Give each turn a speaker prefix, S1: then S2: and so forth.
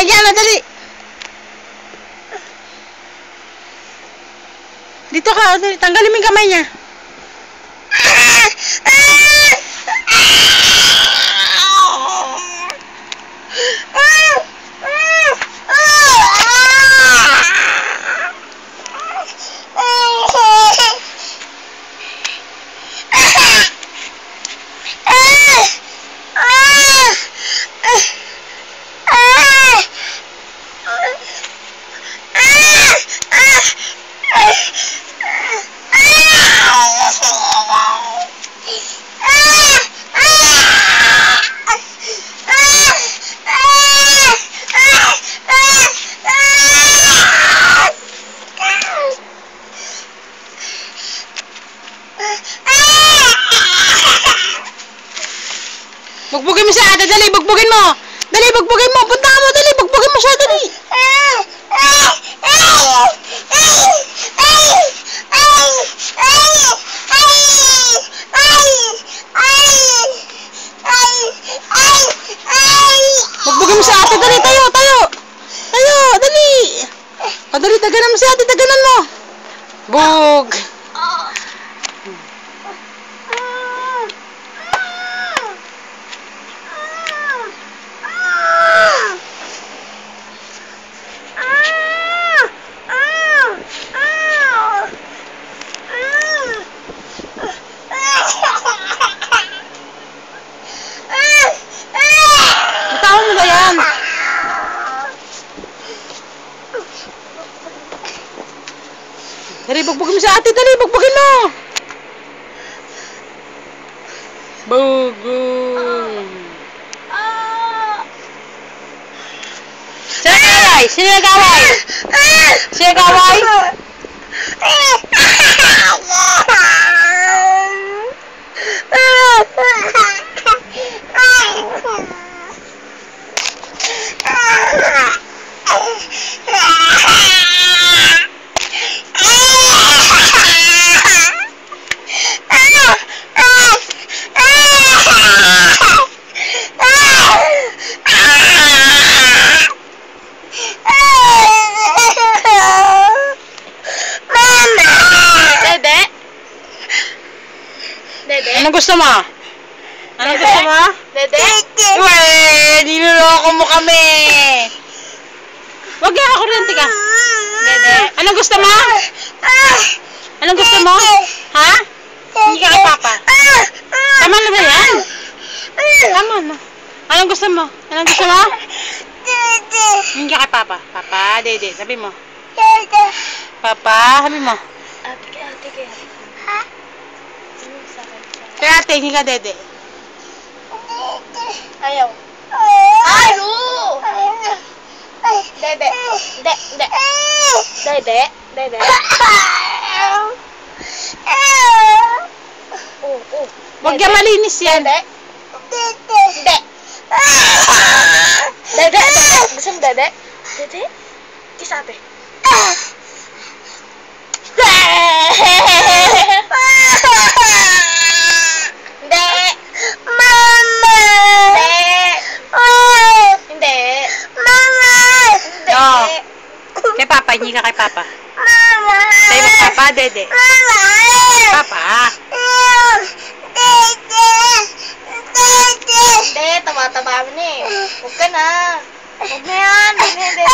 S1: Lagyan na, dali. Dito ka, dali. Tanggalin mo yung kamay niya. Bugbugin mo siya, ate, dali, bugbugin mo. Dali, bugbugin mo. Punta mo, dali, bugbugin mo siya, dali. Bugbugin mo siya, ate, dali, tayo, tayo. Tayo, dali. O, dali, taganan mo siya, ate, taganan mo. Bug. Dali, bugbugin mo siya, ate, dali, bugbugin mo. Bugong. Sino nagaway? Sino nagaway? Sino nagaway? Anong gusto mo? Anong gusto mo?
S2: Dede?
S1: Uwe! Niloloko mo kami! Wag ka, kuryente ka.
S2: Dede?
S1: Anong gusto mo? Anong gusto mo? Ha? Hindi ka kay Papa. Tama na ba yan? Tama na. Anong gusto mo? Anong gusto mo? Hindi ka kay Papa. Papa, Dede, sabi mo. Papa, sabi mo.
S2: Ate kaya.
S3: Ha?
S1: Kaya ate, hindi ka Dede.
S2: Ayaw. Ayaw! Dede. Dede.
S1: Huwag ka malinis yan.
S2: Dede. Gusto mo dede? Dede? Kiss ate.
S1: Kay Papa, hindi ka kay Papa.
S3: Mama!
S1: Sabi mo, Papa, Dede.
S3: Mama!
S1: Papa.
S2: Dede, taba-taba mo na eh. Huwag ka na. Huwag na yan. Huwag na yan, Dede.